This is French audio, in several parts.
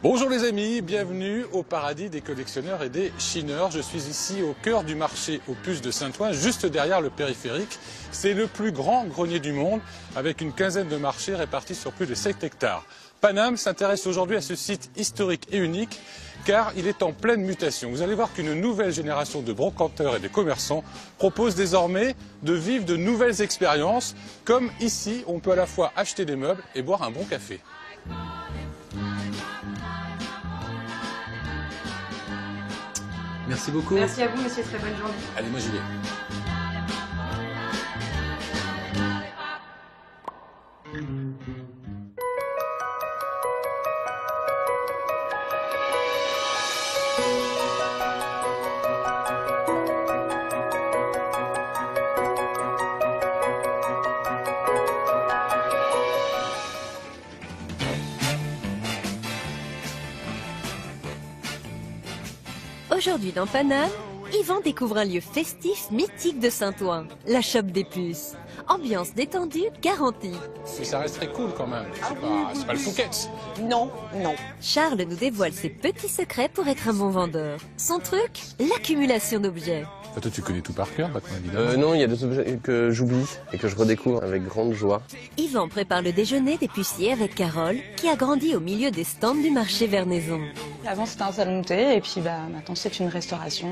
Bonjour les amis, bienvenue au paradis des collectionneurs et des chineurs. Je suis ici au cœur du marché aux puces de Saint-Ouen, juste derrière le périphérique. C'est le plus grand grenier du monde, avec une quinzaine de marchés répartis sur plus de 7 hectares. Paname s'intéresse aujourd'hui à ce site historique et unique, car il est en pleine mutation. Vous allez voir qu'une nouvelle génération de brocanteurs et de commerçants propose désormais de vivre de nouvelles expériences, comme ici, on peut à la fois acheter des meubles et boire un bon café. Merci beaucoup. Merci à vous, monsieur. Très bonne journée. Allez, moi j'y vais. Aujourd'hui dans Paname, Yvan découvre un lieu festif mythique de Saint-Ouen, la Chope des Puces. Ambiance détendue garantie. Mais ça reste très cool quand même. C'est pas le Fouquet's. Non, non. Charles nous dévoile ses petits secrets pour être un bon vendeur. Son truc, l'accumulation d'objets. Toi, tu connais tout par cœur, Batman, évidemment. Non, il y a des objets que j'oublie et que je redécouvre avec grande joie. Yvan prépare le déjeuner des puciers avec Carole, qui a grandi au milieu des stands du marché Vernaison. Avant c'était un salon de thé et puis maintenant c'est une restauration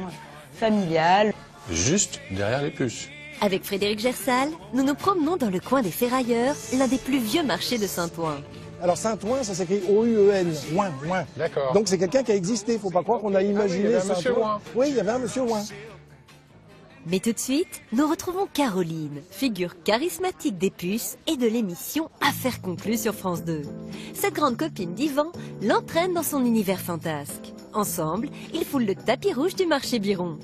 familiale. Juste derrière les puces. Avec Frédéric Gersal, nous nous promenons dans le coin des Ferrailleurs, l'un des plus vieux marchés de Saint-Ouen. Alors Saint-Ouen, ça s'écrit O-U-E-N, Ouin, Ouin. D'accord. Donc c'est quelqu'un qui a existé, faut pas croire qu'on a imaginé il y avait un monsieur Saint-Ouen. Ouin. Oui, il y avait un monsieur Ouin. Mais tout de suite, nous retrouvons Caroline, figure charismatique des puces et de l'émission Affaires conclues sur France 2. Cette grande copine d'Yvan l'entraîne dans son univers fantasque. Ensemble, ils foulent le tapis rouge du marché Biron.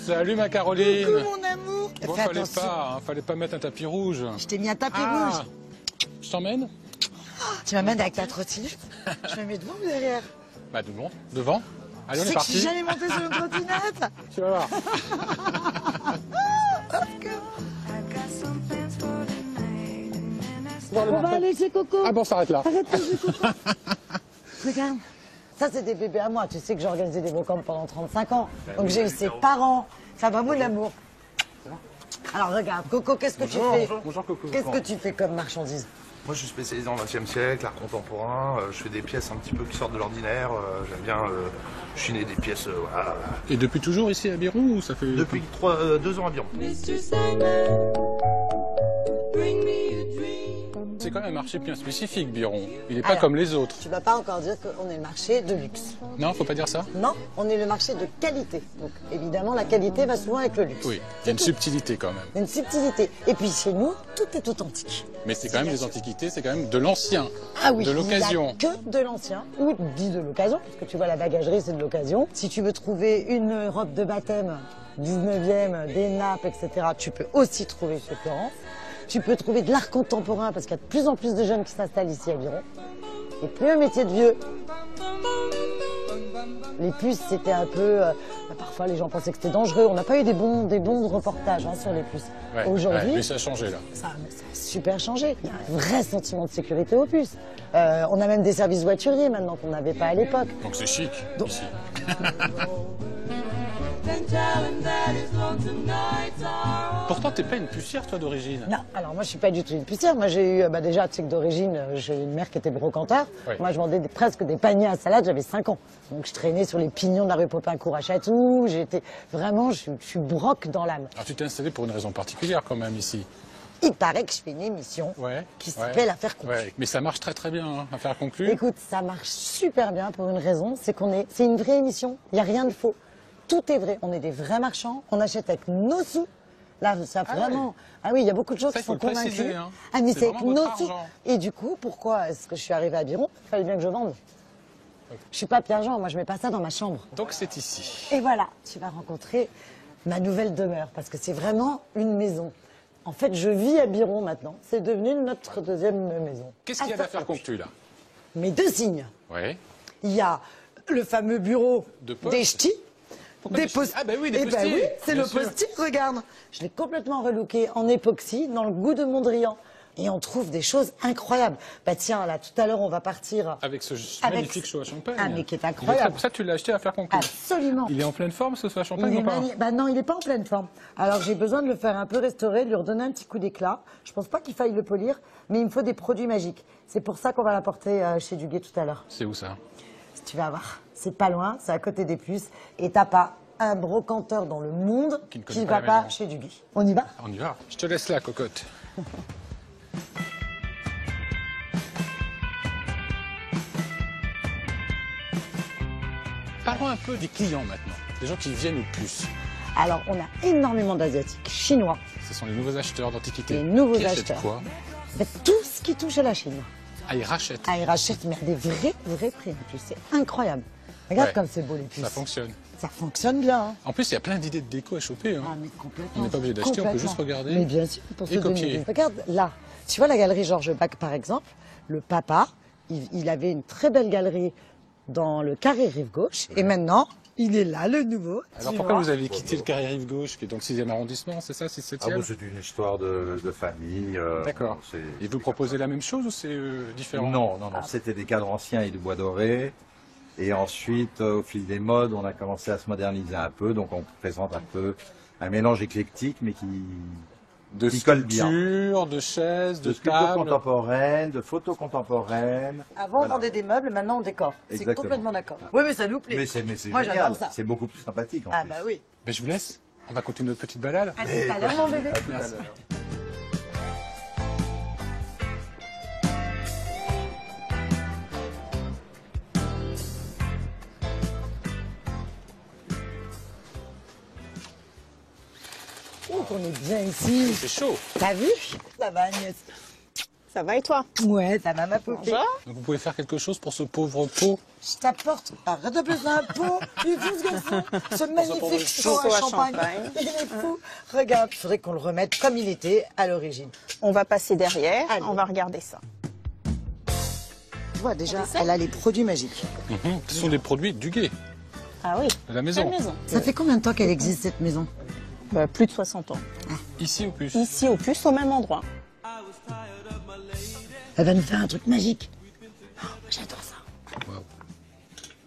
Salut ma Caroline. Coucou mon amour. Bon, Fais attention. fallait pas mettre un tapis rouge. Je t'ai mis un tapis rouge. Je t'emmène? Tu m'amènes avec ta trottinette. Je me mets devant ou derrière? Bah devant. Allez, on est Tu sais que je suis parti. jamais montée sur une trottinette. Tu vas voir. On va aller chez Coco. Ah bon, on s'arrête là. Arrête de jouer Coco. Regarde. Ça, c'est des bébés à moi. Tu sais que j'ai organisé des brocantes pendant 35 ans. Donc j'ai eu ses parents. Ça va, mon amour? Alors regarde, Coco, qu'est-ce que tu fais? Bonjour Coco. Qu'est-ce que tu fais comme marchandise? Moi, je suis spécialisé en XXe siècle, l'art contemporain. Je fais des pièces un petit peu qui sortent de l'ordinaire. J'aime bien chiner des pièces. Voilà. Et depuis toujours ici à Biron ou ça fait... Depuis 2 ans environ. C'est quand même un marché bien spécifique, Biron. Il n'est pas Alors, comme les autres. Tu vas pas encore dire qu'on est le marché de luxe. Non, faut pas dire ça? Non, on est le marché de qualité. Donc évidemment, la qualité va souvent avec le luxe. Oui, il y a une subtilité quand même. Il y a une subtilité. Et puis chez nous, tout est authentique. Mais c'est quand même des antiquités, c'est quand même de l'ancien. Ah oui, De l'occasion. il n'y a que de l'ancien, ou dit de l'occasion, parce que tu vois, la bagagerie, c'est de l'occasion. Si tu veux trouver une robe de baptême 19e, des nappes, etc., tu peux aussi trouver chez Florence. Tu peux trouver de l'art contemporain, parce qu'il y a de plus en plus de jeunes qui s'installent ici à Biron. Et plus un métier de vieux. Les puces, c'était un peu... parfois, les gens pensaient que c'était dangereux. On n'a pas eu des bons reportages sur les puces. Ouais, Aujourd'hui, mais ça a changé là. ça a super changé. Il y a un vrai sentiment de sécurité aux puces. On a même des services voituriers maintenant qu'on n'avait pas à l'époque. Donc c'est chic, Donc- ici. Pourtant, t'es pas une pucière, toi, d'origine. Non, alors moi je suis pas du tout une pucière. Moi j'ai eu, déjà, tu sais que d'origine, j'ai une mère qui était brocanteur. Oui. Moi je vendais presque des paniers à salade, j'avais 5 ans. Donc je traînais sur les pignons de la rue Popincourt à Chatou. J'étais vraiment, je suis broc dans l'âme. Alors tu t'es installé pour une raison particulière quand même ici. Il paraît que je fais une émission Ouais. qui s'appelle Affaires conclues. Ouais. Mais ça marche très très bien, hein, Affaires conclues. Écoute, ça marche super bien pour une raison, c'est c'est une vraie émission. Il n'y a rien de faux. Tout est vrai. On est des vrais marchands. On achète avec nos sous. Là, ça vraiment. Ah oui, il y a beaucoup de choses Ça, qui il faut sont le préciser, convaincues. hein. Ah, mais C'est c'est avec vraiment nos votre sous. argent. Et du coup, pourquoi est-ce que je suis arrivée à Biron? Il fallait bien que je vende. Je suis pas Pierre-Jean. Moi, je mets pas ça dans ma chambre. Donc c'est ici. Et voilà, tu vas rencontrer ma nouvelle demeure parce que c'est vraiment une maison. En fait, je vis à Biron maintenant. C'est devenu notre deuxième maison. Qu'est-ce qu'il y a d'affaires conclues là? Mes deux signes. Ouais. Il y a le fameux bureau De poste. des ch'tis. Pourquoi des ch'tis? Ah, bah oui, des Eh ben postiers, oui, c'est bien le sûr. postier, regarde. Je l'ai complètement relooké en époxy, dans le goût de Mondrian. Et on trouve des choses incroyables. Bah tiens, là, tout à l'heure, on va partir... Avec ce Avec magnifique seau à champagne. Ah, mais qui est Il est incroyable. ça, tu l'as acheté à faire conclure. Absolument. Il est en pleine forme, ce seau à champagne, Il est ou pas? bah non, il n'est pas en pleine forme. Alors j'ai besoin de le faire un peu restaurer, de lui redonner un petit coup d'éclat. Je pense pas qu'il faille le polir, mais il me faut des produits magiques. C'est pour ça qu'on va l'apporter chez Duguay tout à l'heure. C'est où ça? Tu vas voir, c'est pas loin, c'est à côté des Puces. Et t'as pas un brocanteur dans le monde Qui ne qui connaît va pas la pas maison. chez Duguay. On y va? On y va. Je te laisse là, cocotte. Parlons un peu des clients maintenant, des gens qui viennent aux puces. Alors on a énormément d'Asiatiques, Chinois, Ce sont les nouveaux acheteurs d'antiquités. les nouveaux Qui achètent acheteurs. quoi? Mais tout ce qui touche à la Chine. Ah, ils rachètent. Ah, ils rachètent, mais à des vrais prix. En plus, c'est incroyable. Regarde Ouais. comme c'est beau les puces. Ça fonctionne. Ça fonctionne bien. Hein. En plus, il y a plein d'idées de déco à choper. Hein. Ah, mais complètement. On n'est pas obligé d'acheter, on peut Complètement. juste regarder. Mais bien sûr, pour se et donner copier. une idée. Regarde là, tu vois la galerie Georges Bach par exemple, le papa, il avait une très belle galerie dans le carré rive gauche et maintenant, il est là, le nouveau. Alors tu pourquoi vois. vous avez quitté le carré rive gauche, qui est dans le 6e arrondissement, c'est ça, 6-7e? Ah bon, c'est une histoire de famille. D'accord. Et vous proposez la même chose ou c'est différent? Non, c'était des cadres anciens et du bois doré. Et ensuite, au fil des modes, on a commencé à se moderniser un peu. Donc on présente un peu un mélange éclectique, mais De qui colle bien. sculptures, de chaises, de De sculptures tables. contemporaines, de photos contemporaines. Avant, Voilà. on vendait des meubles, maintenant on décore. C'est Exactement. complètement d'accord. Oui, mais ça nous plaît. Mais c'est Moi, génial. j'adore ça. C'est beaucoup plus sympathique en Ah plus. bah oui. Ben, je vous laisse. On va continuer notre petite balade. À tout à l'heure, mon bébé. Merci. Oh, qu'on est bien ici. C'est chaud. T'as vu? Ça va, Agnès? Ça va et toi? Ouais, ça va, ma poupée. Donc vous pouvez faire quelque chose pour ce pauvre pot. Je t'apporte, arrête de placer un pot, il est fou ce garçon, ce magnifique seau seau à à champagne, champagne. il est fou. Regarde, il faudrait qu'on le remette comme il était à l'origine. On va passer derrière, Allez. on va regarder ça. Tu vois, déjà, elle a les produits magiques. Ce sont des produits du guet, Ah oui, de la maison. la maison. Ça fait combien de temps qu'elle existe, cette maison? Bah, plus de 60 ans. Ici au plus. Ici au Puce, au même endroit. Elle va nous faire un truc magique. Oh, j'adore ça.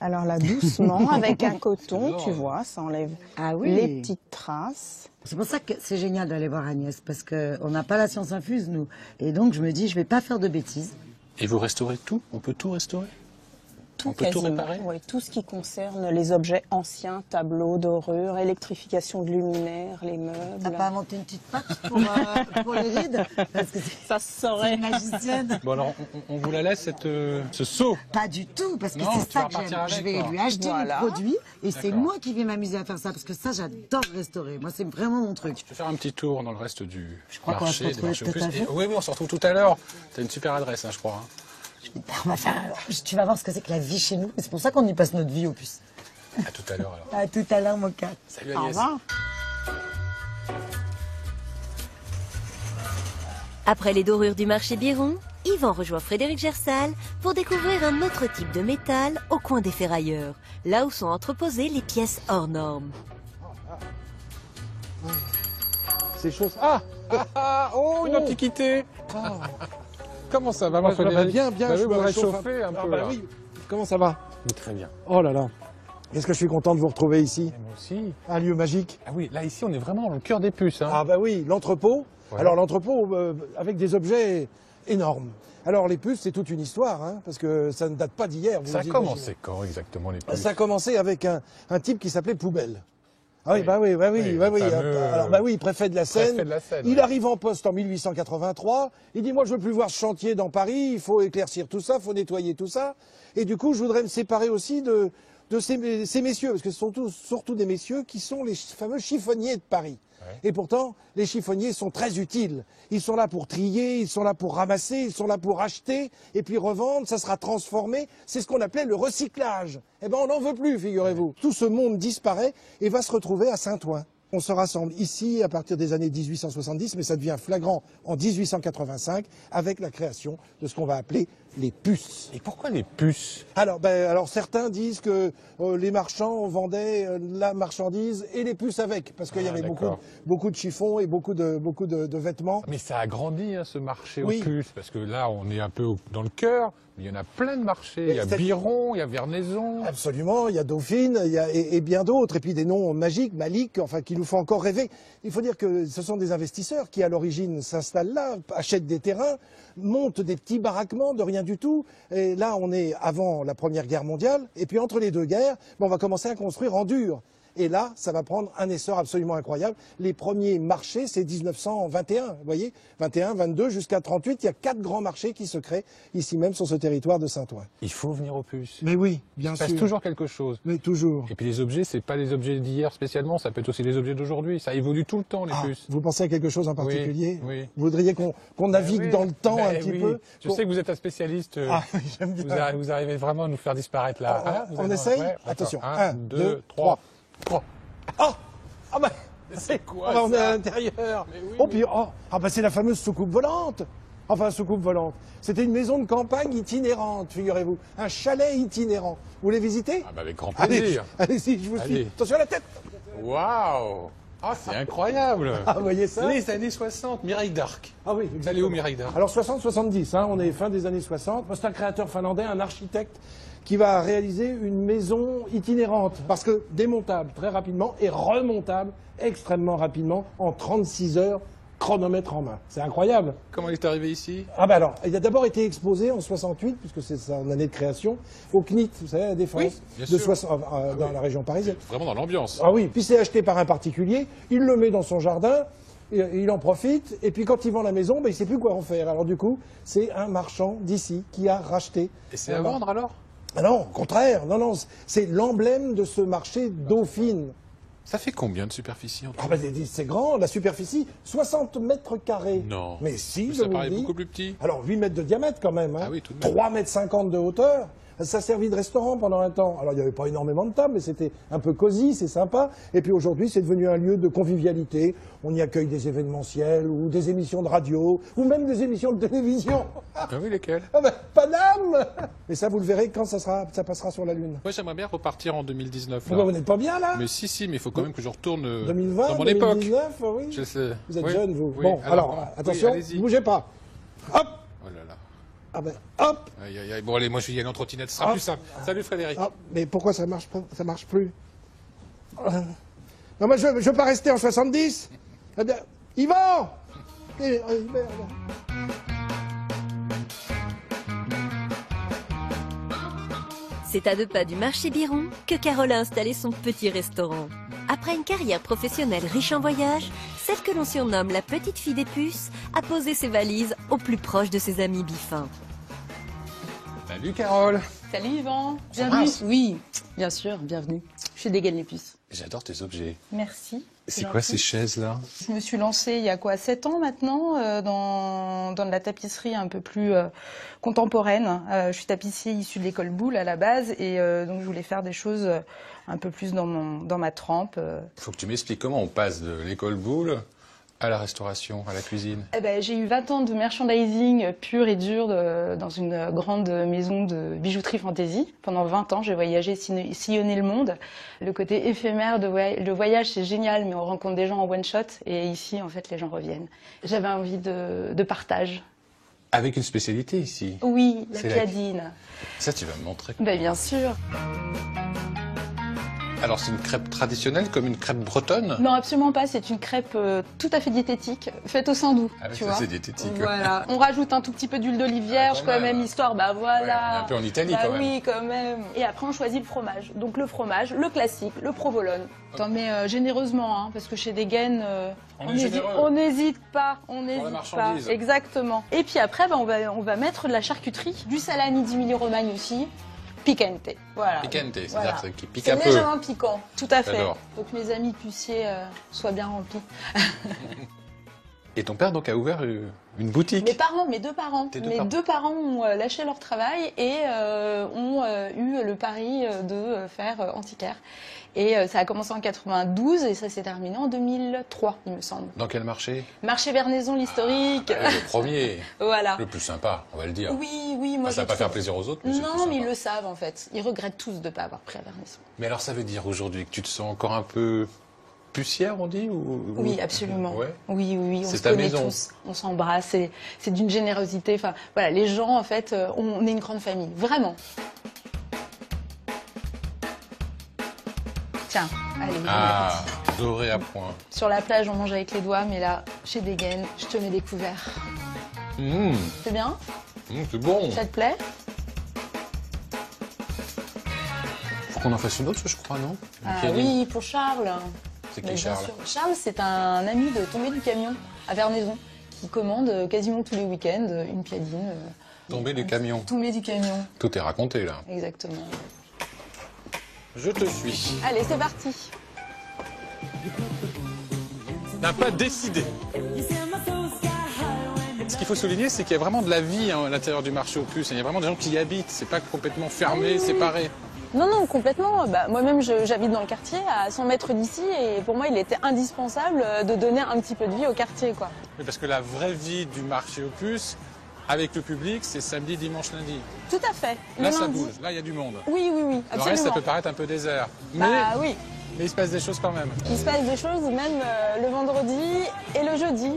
Alors là, doucement, avec un coton, C'est tu énorme. vois, ça enlève Ah oui. les petites traces. C'est pour ça que c'est génial d'aller voir Agnès, parce qu'on n'a pas la science infuse, nous. Et donc, je me dis, je vais pas faire de bêtises. Et vous restaurez tout? On peut tout restaurer? Tout On peut tout quasiment. réparer? Oui, tout ce qui concerne les objets anciens, tableaux, dorures, électrification de luminaires, les meubles. T'as pas inventé une petite patte pour les rides? Parce que Ça se c'est saurait. une magicienne. Bon alors, on vous la laisse, ce seau. Pas du tout, parce que Non, c'est tu ça vas que j'aime. repartir avec, Je vais quoi. lui acheter Voilà. les produits et c'est D'accord. moi qui vais m'amuser à faire ça, parce que ça, j'adore restaurer. Moi, c'est vraiment mon truc. Je vais faire un petit tour dans le reste du crois qu'on va se marché, des retrouver marchés aux peut-être puces. à Et- vous. Oui, on se retrouve tout à l'heure. T'as une super adresse, hein, je crois. hein. On va faire... Tu vas voir ce que c'est que la vie chez nous. C'est pour ça qu'on y passe notre vie au puce. À tout à l'heure alors. À tout à l'heure, mon cat. Salut Au Agnès. revoir. Après les dorures du marché Biron, Yvan rejoint Frédéric Gersal pour découvrir un autre type de métal au coin des ferrailleurs, là où sont entreposées les pièces hors normes. Ces choses. Oh, une antiquité. Comment ça va, moi, Frédéric? Bien, bien, Bah je oui, me me réchauffe réchauffer un peu. Ah bah là. oui. Comment ça va? Très bien. Oh là là. Est-ce que je suis content de vous retrouver ici? Et moi aussi. Un lieu magique. Ah oui, là ici, on est vraiment dans le cœur des puces. Hein. Ah bah oui, l'entrepôt. Ouais. Alors l'entrepôt avec des objets énormes. Alors les puces, c'est toute une histoire, hein, parce que ça ne date pas d'hier. vous Ça a imaginez. commencé quand exactement les puces? Ça a commencé avec un type qui s'appelait Poubelle. Ah oui, Oui. bah oui, bah oui, Oui, bah le oui. fameux, Alors bah oui, préfet de la Seine. préfet de la Seine, Il ouais. arrive en poste en 1883. Il dit moi je veux plus voir ce chantier dans Paris. Il faut éclaircir tout ça, il faut nettoyer tout ça. Et du coup, je voudrais me séparer aussi de ces messieurs, parce que ce sont surtout des messieurs qui sont les fameux chiffonniers de Paris. Ouais. Et pourtant, les chiffonniers sont très utiles. Ils sont là pour trier, ils sont là pour ramasser, ils sont là pour acheter et puis revendre. Ça sera transformé. C'est ce qu'on appelait le recyclage. Eh ben, on n'en veut plus, figurez-vous. Tout ce monde disparaît et va se retrouver à Saint-Ouen. On se rassemble ici à partir des années 1870, mais ça devient flagrant en 1885 avec la création de ce qu'on va appeler les puces. Et pourquoi les puces? Alors certains disent que les marchands vendaient la marchandise et les puces avec, parce qu'il y avait beaucoup de chiffons et beaucoup de vêtements. Mais ça a grandi, hein, ce marché Oui. aux puces, parce que là, on est un peu dans le cœur, mais il y en a plein de marchés. Il y a Biron, il y a Vernaison. Absolument, il y a Dauphine, et bien d'autres, et puis des noms magiques, Malik, enfin, qui nous font encore rêver. Il faut dire que ce sont des investisseurs qui, à l'origine, s'installent là, achètent des terrains, montent des petits baraquements de rien du tout. Et là, on est avant la Première Guerre mondiale, et puis entre les deux guerres, on va commencer à construire en dur. Et là, ça va prendre un essor absolument incroyable. Les premiers marchés, c'est 1921, vous voyez, 21, 22, jusqu'à 38, il y a 4 grands marchés qui se créent ici même sur ce territoire de Saint-Ouen. Il faut venir aux puces. Mais oui, bien Il se sûr. passe toujours quelque chose. Mais toujours. Et puis les objets, c'est pas les objets d'hier spécialement, ça peut être aussi les objets d'aujourd'hui. Ça évolue tout le temps, les puces. Vous pensez à quelque chose en particulier? Oui. Vous voudriez qu'on navigue oui. dans le temps un petit oui. peu? Je sais que vous êtes un spécialiste. Oui, j'aime bien. Vous arrivez vraiment à nous faire disparaître là. On essaye? Ouais, Attention. 1, 2, 3. C'est quoi On est ça? à l'intérieur. Mais oui, Oh, puis, c'est la fameuse soucoupe volante. Enfin, soucoupe volante. C'était une maison de campagne itinérante, figurez-vous. Un chalet itinérant. Vous voulez visiter? Ah bah avec grand plaisir. Allez-y, je vous suis. Allez. Attention à la tête. Waouh! Ah, c'est incroyable! Vous voyez ça? Les années 60, Mireille d'Arc. Ah oui, Vous allez où, Mireille d'Arc? Alors 60-70, on est fin des années 60. C'est un créateur finlandais, un architecte, qui va réaliser une maison itinérante. Parce que démontable très rapidement et remontable extrêmement rapidement en 36 heures, chronomètre en main. C'est incroyable. Comment il est arrivé ici? Alors, il a d'abord été exposé en 68, puisque c'est son année de création, au CNIT, vous savez, à la Défense, Oui, bien sûr. dans la région parisienne. Vraiment dans l'ambiance. Ah oui, puis c'est acheté par un particulier, il le met dans son jardin, il en profite, et puis quand il vend la maison, il ne sait plus quoi en faire. Alors du coup, c'est un marchand d'ici qui a racheté. Et c'est à vendre alors? Ah non, au contraire, non, c'est l'emblème de ce marché Dauphine. Ça fait combien de superficie en tout? C'est grand, la superficie, 60 mètres carrés. Non. Mais si, Mais je ça vous paraît le dis. beaucoup plus petit. Alors 8 mètres de diamètre quand même, Ah oui, tout de même. 3 mètres 50 de hauteur. Ça servit de restaurant pendant un temps. Alors il n'y avait pas énormément de tables, mais c'était un peu cosy, c'est sympa. Et puis aujourd'hui, c'est devenu un lieu de convivialité. On y accueille des événementiels ou des émissions de radio ou même des émissions de télévision. Ah oui, lesquels? Paname. Mais ça, vous le verrez quand ça passera sur la Lune. Moi, j'aimerais bien repartir en 2019. là. Pourquoi vous n'êtes pas bien là? Mais si, mais il faut quand même que je retourne 2020, dans mon époque. 2019, oui. Je sais. Vous êtes Oui, jeune, vous. oui. Bon, alors attention, oui, allez-y. ne bougez pas. Hop. Oh là là. Hop. Aïe, aïe, aïe. Bon, allez, moi, je vais y aller en trottinette, ce sera plus simple. Salut, Frédéric. Mais pourquoi ça marche pas? Ça marche plus. Non, moi, je veux pas rester en 70. Eh bien, Yvan! Merde. C'est à 2 pas du marché Biron que Carole a installé son petit restaurant. Après une carrière professionnelle riche en voyages, celle que l'on surnomme la petite fille des puces a posé ses valises au plus proche de ses amis bifins. Salut, Carole. Salut Yvan, bienvenue. Oui, bien sûr, bienvenue. Je suis dégaine les puces. J'adore tes objets. Merci. C'est quoi ces chaises-là? Je me suis lancée il y a 7 ans maintenant dans de la tapisserie un peu plus contemporaine. Je suis tapissier issue de l'école Boulle à la base et donc je voulais faire des choses un peu plus dans ma trempe. Faut que tu m'expliques comment on passe de l'école Boulle à la restauration, à la cuisine. J'ai eu 20 ans de merchandising pur et dur dans une grande maison de bijouterie fantasy. Pendant 20 ans, j'ai voyagé, sillonné le monde. Le côté éphémère de voyage, c'est génial, mais on rencontre des gens en one shot. Et ici, en fait, les gens reviennent. J'avais envie de partage. Avec une spécialité ici. Oui, la C'est piadine. Ça, tu vas me montrer. Bien sûr. Alors, c'est une crêpe traditionnelle, comme une crêpe bretonne? Non, absolument pas. C'est une crêpe tout à fait diététique, faite au saindoux. Ah oui, tu ça, vois. c'est diététique. Voilà. On rajoute un tout petit peu d'huile d'olive vierge, quand quand même, histoire, voilà. Ouais, on est un peu en Italie, quand même. Oui, quand même. Et après, on choisit le fromage. Donc, le fromage, le classique, le provolone. T'en mets généreusement, hein, parce que chez Degen, on n'hésite pas. On n'hésite pas. Exactement. Et puis après, on va mettre de la charcuterie, du salami d'Émilie-Romagne aussi. Picante, voilà. Picante, c'est-à-dire Voilà. qui pique un peu. C'est légèrement piquant, tout à fait. J'adore. Donc mes amis puciers soient bien remplis. Et ton père donc a ouvert une boutique? Mes deux parents. Mes deux parents ont lâché leur travail et ont eu le pari de faire antiquaire. Et ça a commencé en 92 et ça s'est terminé en 2003, il me semble. Dans quel marché? Marché Vernaison, l'historique. Le premier. Voilà. Le plus sympa, on va le dire. Oui, moi ça va pas faire plaisir aux autres, mais non, mais ils le savent en fait. Ils regrettent tous de ne pas avoir pris à Vernaison. Mais alors ça veut dire aujourd'hui que tu te sens encore un peu pucière, on dit Oui, absolument. Ouais. Oui, on c'est se ta connaît maison. tous, on s'embrasse, c'est d'une générosité. Enfin, voilà, les gens, en fait, on est une grande famille, vraiment. Tiens, allez. Ah, doré à point. Sur la plage, on mange avec les doigts, mais là, chez Degen, je te mets des couverts. C'est bien? C'est bon. Ça te plaît? Faut qu'on en fasse une autre, je crois, non? Oui, pour Charles. C'est qui Charles? Charles, c'est un ami de Tombé du Camion à Vernaison qui commande quasiment tous les week-ends une piadine. Tombé du camion. Tombé du camion. Tout est raconté là. Exactement. Je te suis. Allez, c'est parti. N'a pas décidé. Ce qu'il faut souligner, c'est qu'il y a vraiment de la vie à l'intérieur du marché aux puces. Il y a vraiment des gens qui y habitent. C'est pas complètement fermé, séparé. Non, complètement. Moi-même, j'habite dans le quartier, à 100 mètres d'ici, et pour moi, il était indispensable de donner un petit peu de vie au quartier, quoi. Oui, parce que la vraie vie du marché aux puces, avec le public, c'est samedi, dimanche, lundi. Tout à fait. Là, ça bouge. Là, il y a du monde. Oui, absolument. Le reste, ça peut paraître un peu désert. Oui. Mais il se passe des choses quand même. Il se passe des choses, même le vendredi et le jeudi.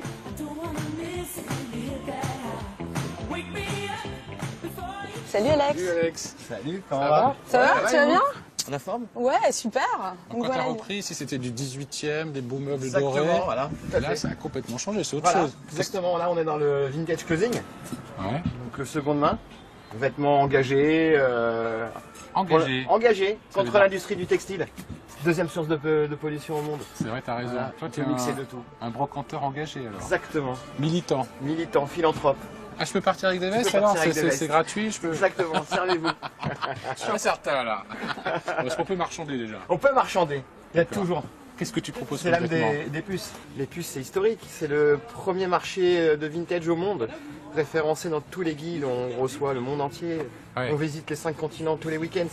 Salut Alex. Salut Alex. Salut, comment Ça va? va? Ça va? Tu vas bien? La forme? Ouais, super. Donc, quand tu as repris, si c'était du 18e, des beaux meubles Exactement, dorés, voilà. là, ça a complètement changé, c'est autre Voilà, chose. exactement. Là, on est dans le vintage clothing, Ouais. donc le seconde main, vêtements engagés. Engagés Ça veut contre dire- l'industrie du textile. Deuxième source de pollution au monde. C'est vrai, t'as raison. Voilà, Toi, tu tu es mixer de tout. un brocanteur engagé alors. Exactement. Militant. Militant, philanthrope. Ah, je peux partir avec des vestes peux alors? partir avec des vestes. C'est gratuit, je peux. Exactement, servez-vous. Je suis certain là. Est-ce qu'on peut marchander déjà? On peut marchander, il y a D'accord. toujours. Qu'est-ce que tu proposes C'est comme l'âme vêtements? des puces. Les puces, c'est historique. C'est le premier marché de vintage au monde, référencé dans tous les guides. On reçoit le monde entier. Ouais. On visite les 5 continents tous les week-ends.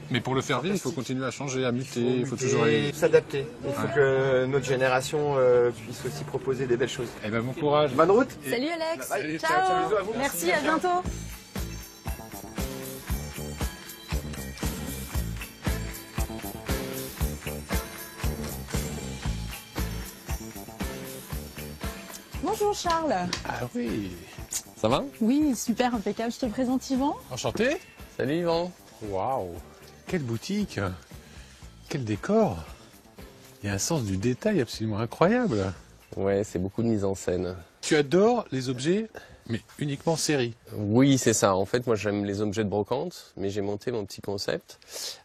Mais pour le faire vivre, il faut continuer à changer, à muter, il faut muter, toujours aller. s'adapter. Il faut Ouais. que notre génération puisse aussi proposer des belles choses. Eh ben bon courage. Bonne route. Salut Alex. Salut, ciao. ciao, bisous à vous. Merci, à bientôt. Bonjour Charles. Ah oui. Ça va? Oui, super, impeccable. Je te présente Yvan. Enchanté. Salut Yvan. Waouh. Quelle boutique. Quel décor. Il y a un sens du détail absolument incroyable. Ouais, c'est beaucoup de mise en scène. Tu adores les objets, mais uniquement série. Oui, c'est ça. En fait, moi, j'aime les objets de brocante, mais j'ai monté mon petit concept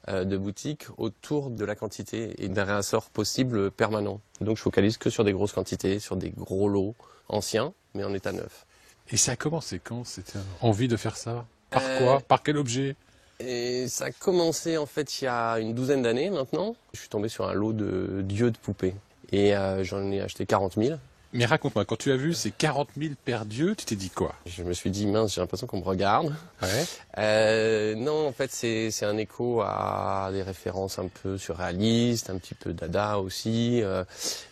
de boutique autour de la quantité et d'un réassort possible permanent. Donc, je focalise que sur des grosses quantités, sur des gros lots anciens, mais en état neuf. Et ça a commencé quand cette envie de faire ça? Par quoi? Par quel objet? Et ça a commencé, en fait, il y a une douzaine d'années maintenant. Je suis tombé sur un lot de dieux de poupées. Et j'en ai acheté 40 000. Mais raconte-moi, quand tu as vu ces 40 000 paires d'yeux, tu t'es dit quoi? Je me suis dit, mince, j'ai l'impression qu'on me regarde. Ouais. Non, en fait, c'est un écho à des références un peu surréalistes, un petit peu dada aussi.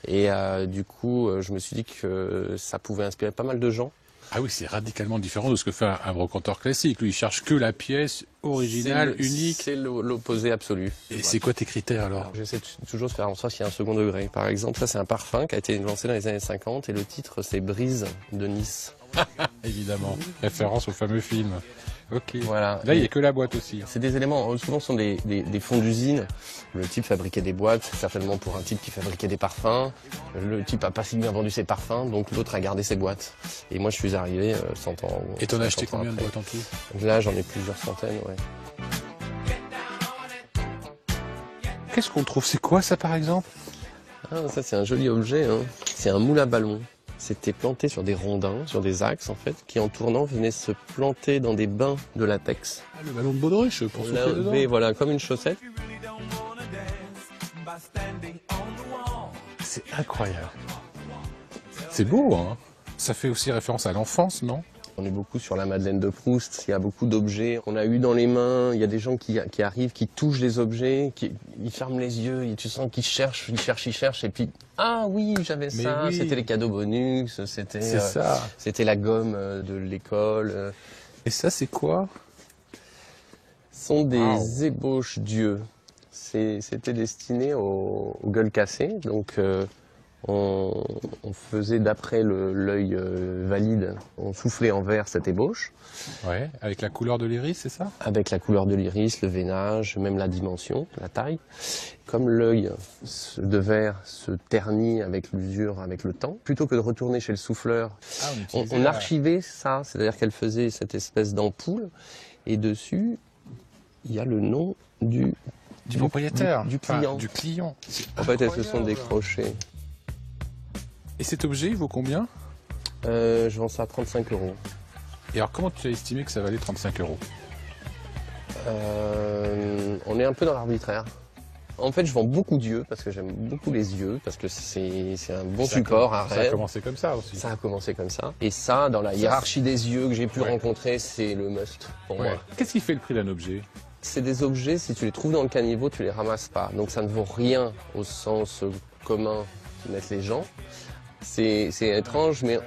Du coup, je me suis dit que ça pouvait inspirer pas mal de gens. Ah oui, c'est radicalement différent de ce que fait un brocanteur classique. Lui, il cherche que la pièce originale, unique. C'est l'opposé absolu. Et c'est quoi tes critères alors? J'essaie toujours de faire en sorte qu'il y ait un second degré. Par exemple, ça c'est un parfum qui a été lancé dans les années 50 et le titre c'est Brise de Nice. Évidemment, référence au fameux film. Ok. Voilà. Là, il n'y a que la boîte aussi. C'est des éléments, souvent ce sont des fonds d'usine. Le type fabriquait des boîtes, certainement pour un type qui fabriquait des parfums. Le type a pas si bien vendu ses parfums, donc l'autre a gardé ses boîtes. Et moi je suis arrivé 100 ans. Et t'en as acheté 50 ans combien de après. boîtes en tout? Là j'en ai plusieurs centaines, ouais. Qu'est-ce qu'on trouve? C'est quoi ça par exemple? Ah, ça c'est un joli objet, hein. C'est un moule à ballon. C'était planté sur des rondins, sur des axes en fait, qui en tournant venaient se planter dans des bains de latex. Ah, le ballon de baudruche pour souffler dedans. Mais voilà, comme une chaussette. C'est incroyable. C'est beau, hein. Ça fait aussi référence à l'enfance, non? On est beaucoup sur la Madeleine de Proust, il y a beaucoup d'objets qu'on a eu dans les mains, il y a des gens qui arrivent, qui touchent les objets, ils ferment les yeux, et tu sens qu'ils cherchent, et puis ah oui, j'avais ça, oui. C'était les cadeaux bonus, c'était la gomme de l'école. Et ça, c'est quoi? Ce sont des ébauches d'yeux. C'était destiné aux gueules cassées, donc on faisait d'après l'œil valide, on soufflait en verre cette ébauche. Ouais, avec la couleur de l'iris, c'est ça? Avec la couleur de l'iris, le veinage, même la dimension, la taille. Comme l'œil de verre se ternit avec l'usure, avec le temps, plutôt que de retourner chez le souffleur, on archivait ça, c'est-à-dire qu'elle faisait cette espèce d'ampoule, et dessus, il y a le nom du propriétaire, du client. Du client. En fait, elles se sont décrochées. Et cet objet, il vaut combien? Je vends ça à 35 €. Et alors, comment tu as estimé que ça valait 35 €? On est un peu dans l'arbitraire. En fait, je vends beaucoup d'yeux, parce que j'aime beaucoup les yeux, parce que c'est un bon support, un rêve. Ça a commencé comme ça aussi. Ça a commencé comme ça. Et ça, dans la hiérarchie des yeux que j'ai pu rencontrer, c'est le must pour moi. Qu'est-ce qui fait le prix d'un objet? C'est des objets, si tu les trouves dans le caniveau, tu les ramasses pas. Donc ça ne vaut rien au sens commun qui mettent les gens. C'est étrange, mais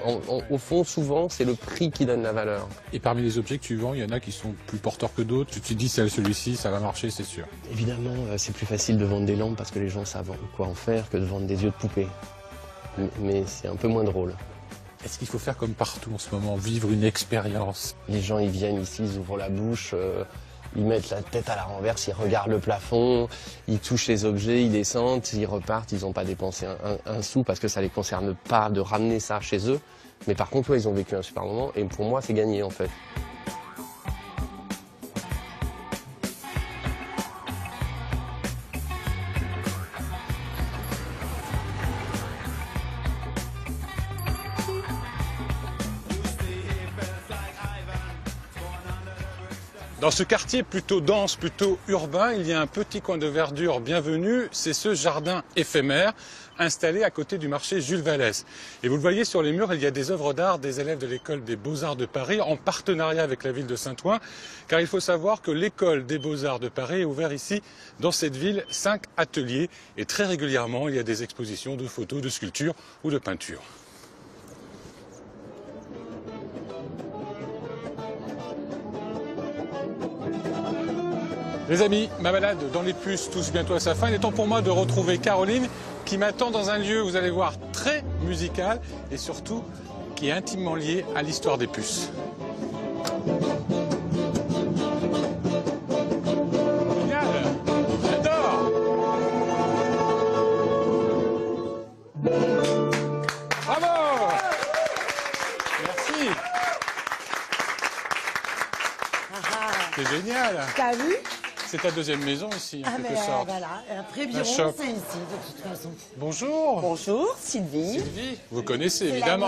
au fond, souvent, c'est le prix qui donne la valeur. Et parmi les objets que tu vends, il y en a qui sont plus porteurs que d'autres? Tu te dis, celui-ci, ça va marcher, c'est sûr. Évidemment, c'est plus facile de vendre des lampes parce que les gens savent quoi en faire que de vendre des yeux de poupée. Mais c'est un peu moins drôle. Est-ce qu'il faut faire comme partout en ce moment, vivre une expérience? Les gens, ils viennent ici, ils ouvrent la bouche, ils mettent la tête à la renverse, ils regardent le plafond, ils touchent les objets, ils descendent, ils repartent, ils n'ont pas dépensé un sou parce que ça ne les concerne pas de ramener ça chez eux. Mais par contre, ils ont vécu un super moment et pour moi, c'est gagné en fait. Dans ce quartier plutôt dense, plutôt urbain, il y a un petit coin de verdure bienvenu, c'est ce jardin éphémère installé à côté du marché Jules Vallès. Et vous le voyez sur les murs, il y a des œuvres d'art des élèves de l'école des Beaux-Arts de Paris en partenariat avec la ville de Saint-Ouen, car il faut savoir que l'école des Beaux-Arts de Paris est ouverte ici, dans cette ville, 5 ateliers et très régulièrement il y a des expositions de photos, de sculptures ou de peintures. Les amis, ma balade dans les puces touche bientôt à sa fin. Il est temps pour moi de retrouver Caroline qui m'attend dans un lieu, vous allez voir, très musical et surtout qui est intimement lié à l'histoire des puces. Génial, j'adore. Bravo. Merci. C'est génial. T'as vu? C'est ta deuxième maison ici, en quelque sorte. Voilà, après Biron, c'est ici, de toute façon. Bonjour. Bonjour, Sylvie. Sylvie, vous connaissez évidemment.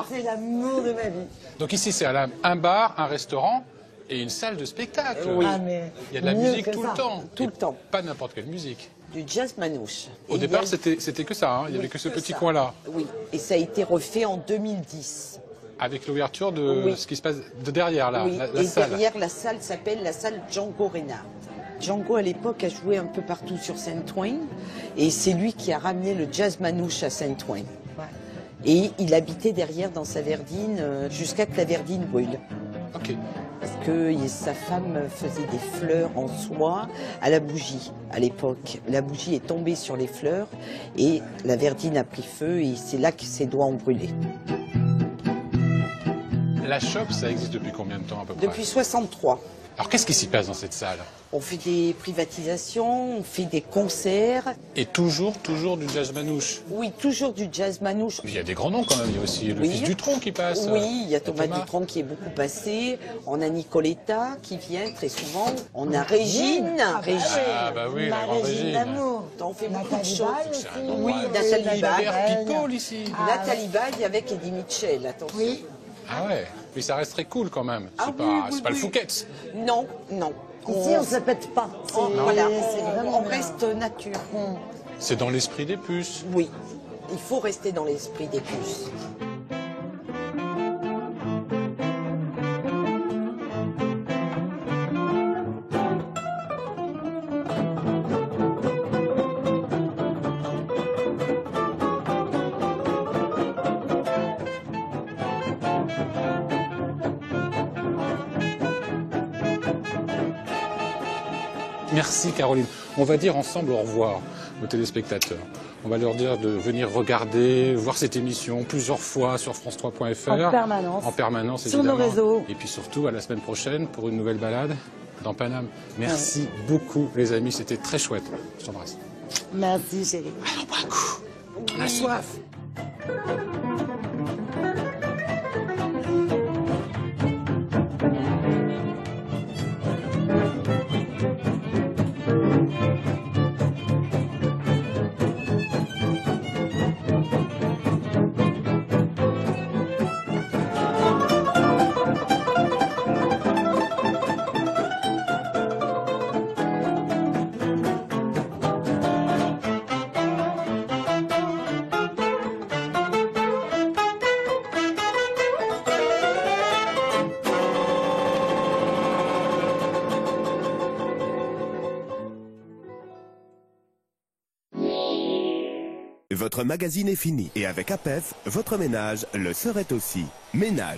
C'est l'amour de ma vie. Donc ici, c'est un bar, un restaurant et une salle de spectacle. Oui. Il y a de la musique tout le temps. Tout le temps. Pas n'importe quelle musique. Du jazz manouche. Au départ, c'était que ça, hein. Il n'y avait que ce petit coin-là. Oui, et ça a été refait en 2010. Avec l'ouverture de ce qui se passe de derrière, là, la salle. Derrière, la salle s'appelle la salle Django Reinhardt. Django, à l'époque, a joué un peu partout sur Saint-Ouen. Et c'est lui qui a ramené le jazz manouche à Saint-Ouen. Ouais. Et il habitait derrière dans sa verdine jusqu'à que la verdine brûle. Ok. Parce que sa femme faisait des fleurs en soie à la bougie à l'époque. La bougie est tombée sur les fleurs et la verdine a pris feu et c'est là que ses doigts ont brûlé. La shop, ça existe depuis combien de temps à peu près? Depuis 63. Alors qu'est-ce qui s'y passe dans cette salle? On fait des privatisations, on fait des concerts. Et toujours du jazz manouche? Oui, toujours du jazz manouche. Il y a des grands noms quand même, il y a aussi le fils Dutronc qui passe. Oui, il y a Thomas Dutronc qui est beaucoup passé. On a Nicoletta qui vient très souvent. On a Régine. Ah bah oui, la grande Régine. D'amour. On fait beaucoup de choses. Oui, Nathalie Baye. People ici. Nathalie Baye avec Eddie Mitchell, attention. Oui. Ah ouais, mais ça reste très cool quand même. C'est pas le Fouquet's. Non, non. Ici, on ne se pète pas. Voilà, c'est vraiment on reste nature. C'est dans l'esprit des puces. Oui. il faut rester dans l'esprit des puces. Merci Caroline. On va dire ensemble au revoir aux téléspectateurs. On va leur dire de venir regarder, voir cette émission plusieurs fois sur France3.fr. En permanence. En permanence, sur évidemment. Nos réseaux. Et puis surtout, à la semaine prochaine pour une nouvelle balade dans Paname. Merci beaucoup les amis, c'était très chouette. Je t'embrasse. Merci chérie. Alors, bois un coup. On a soif. Votre magazine est fini et avec APEF, votre ménage le serait aussi. Ménage.